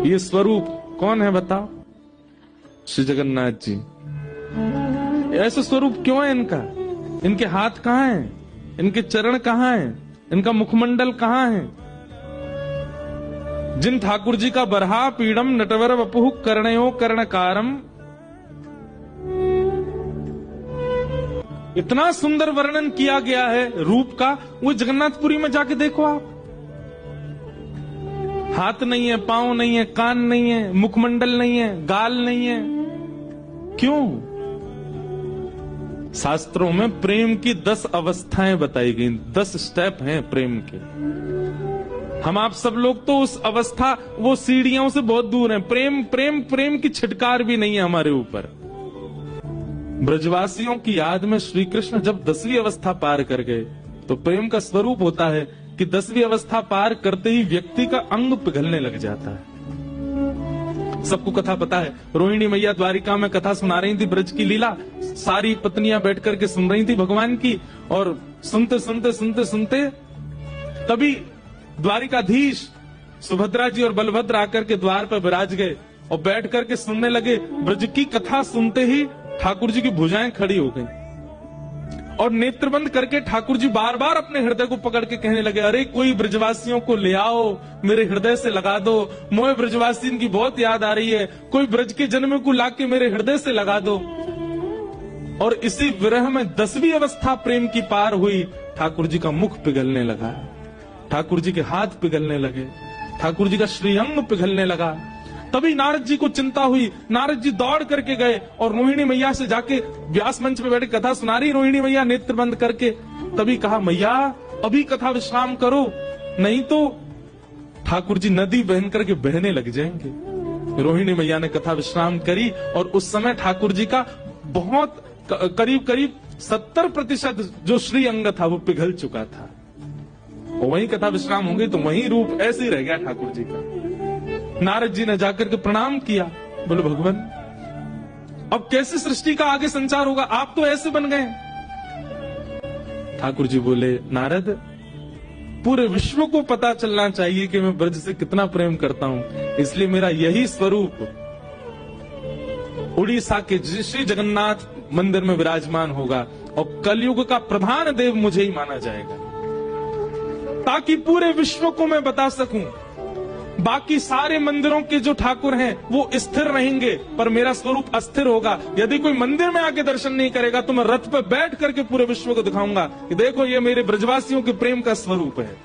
ये स्वरूप कौन है बताओ? श्री जगन्नाथ जी। ऐसा स्वरूप क्यों है इनका? इनके हाथ कहां हैं? इनके चरण कहां हैं? इनका मुखमंडल कहां है? जिन ठाकुर जी का बरहा पीड़म नटवर वपुः कर्णयो कर्णकारम, इतना सुंदर वर्णन किया गया है रूप का, वो जगन्नाथपुरी में जाके देखो आप। हाथ नहीं है, पांव नहीं है, कान नहीं है, मुखमंडल नहीं है, गाल नहीं है। क्यों? शास्त्रों में प्रेम की 10 अवस्थाएं बताई गई, 10 स्टेप हैं प्रेम के। हम आप सब लोग तो उस अवस्था, वो सीढ़ियों से बहुत दूर हैं। प्रेम प्रेम प्रेम की छिटकार भी नहीं है हमारे ऊपर। ब्रजवासियों की याद में श्री कृष्ण जब 10वीं अवस्था पार कर गए, तो प्रेम का स्वरूप होता है कि 10वीं अवस्था पार करते ही व्यक्ति का अंग पिघलने लग जाता है। सबको कथा पता है, रोहिणी मैया द्वारिका में कथा सुना रही थी, ब्रज की लीला। सारी पत्नियां बैठ करके सुन रही थी भगवान की, और सुनते सुनते सुनते सुनते तभी द्वारिकाधीश सुभद्रा जी और बलभद्र आकर के द्वार पर विराज गए और बैठ करके सुनने लगे। ब्रज की कथा सुनते ही ठाकुर जी की भुजाएं खड़ी हो गई और नेत्र बंद करके ठाकुर जी बार बार अपने हृदय को पकड़ के कहने लगे, अरे कोई ब्रजवासियों को ले आओ, मेरे हृदय से लगा दो, मोए ब्रजवासियों की बहुत याद आ रही है, कोई ब्रज के जन्म को लाके मेरे हृदय से लगा दो। और इसी विरह में 10वीं अवस्था प्रेम की पार हुई। ठाकुर जी का मुख पिघलने लगा, ठाकुर जी के हाथ पिघलने लगे, ठाकुर जी का श्रीअंग पिघलने लगा। तभी नारद जी को चिंता हुई। नारद जी दौड़ करके गए और रोहिणी मैया से जाके व्यास मंच पे बैठ कथा सुना रही रोहिणी मैया नेत्र बंद करके। तभी कहा, मैया अभी कथा विश्राम करो, नहीं तो ठाकुर जी नदी बहन करके बहने लग जाएंगे। रोहिणी मैया ने कथा विश्राम करी और उस समय ठाकुर जी का बहुत करीब करीब 70% जो श्री अंग था वो पिघल चुका था। और वहीं कथा विश्राम हो गई तो वहीं रूप ऐसे ही रह गया ठाकुर जी का। नारद जी ने जाकर के प्रणाम किया, बोले भगवान अब कैसे सृष्टि का आगे संचार होगा, आप तो ऐसे बन गए। ठाकुर जी बोले, नारद पूरे विश्व को पता चलना चाहिए कि मैं ब्रज से कितना प्रेम करता हूं, इसलिए मेरा यही स्वरूप उड़ीसा के श्री जगन्नाथ मंदिर में विराजमान होगा और कलयुग का प्रधान देव मुझे ही माना जाएगा, ताकि पूरे विश्व को मैं बता सकूं। बाकी सारे मंदिरों के जो ठाकुर हैं वो स्थिर रहेंगे, पर मेरा स्वरूप अस्थिर होगा। यदि कोई मंदिर में आके दर्शन नहीं करेगा तो मैं रथ पे बैठ करके पूरे विश्व को दिखाऊंगा कि देखो ये मेरे ब्रजवासियों के प्रेम का स्वरूप है।